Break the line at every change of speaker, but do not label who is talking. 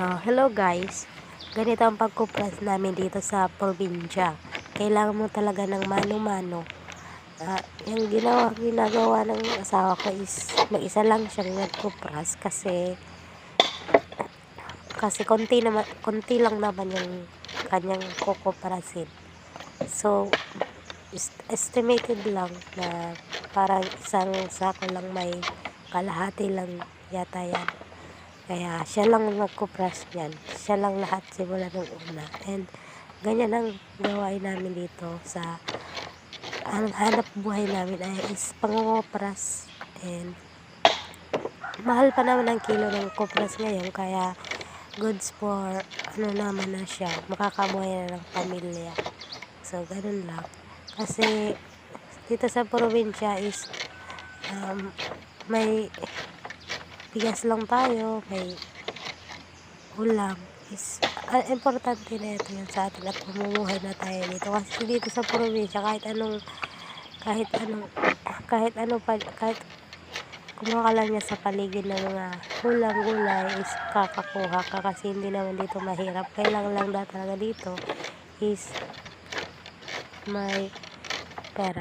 Hello guys, ganito ang pagkupras namin dito sa probinsya. Kailangan mo talaga ng mano-mano. Yung ginagawa ng asawa ko is mag-isa lang siyang nagkupras kasi konti lang naman yung kanyang kukuprasin. So, estimated lang na parang isang sako lang, may kalahati lang yata yan. Kaya siya lang nagkupras niyan. Siya lang lahat simula nung una. And ganyan ang gawain namin dito ang hanap buhay namin ay is pangungupras. And mahal pa naman ang kilo ng kupras ngayon, kaya goods for naman na siya, makakabuhay na ng pamilya. So ganun lang. Kasi dito sa probinsya is may bigas lang tayo, may ulam is importante na ito yun sa atin at pamumuhay na tayo dito. Kasi dito sa probinsya, kahit kumuha ka lang niya sa paligid ng mga ulam-gulay is kakakuha ka, kasi hindi naman dito mahirap. Kailangan lang talaga dito is may pera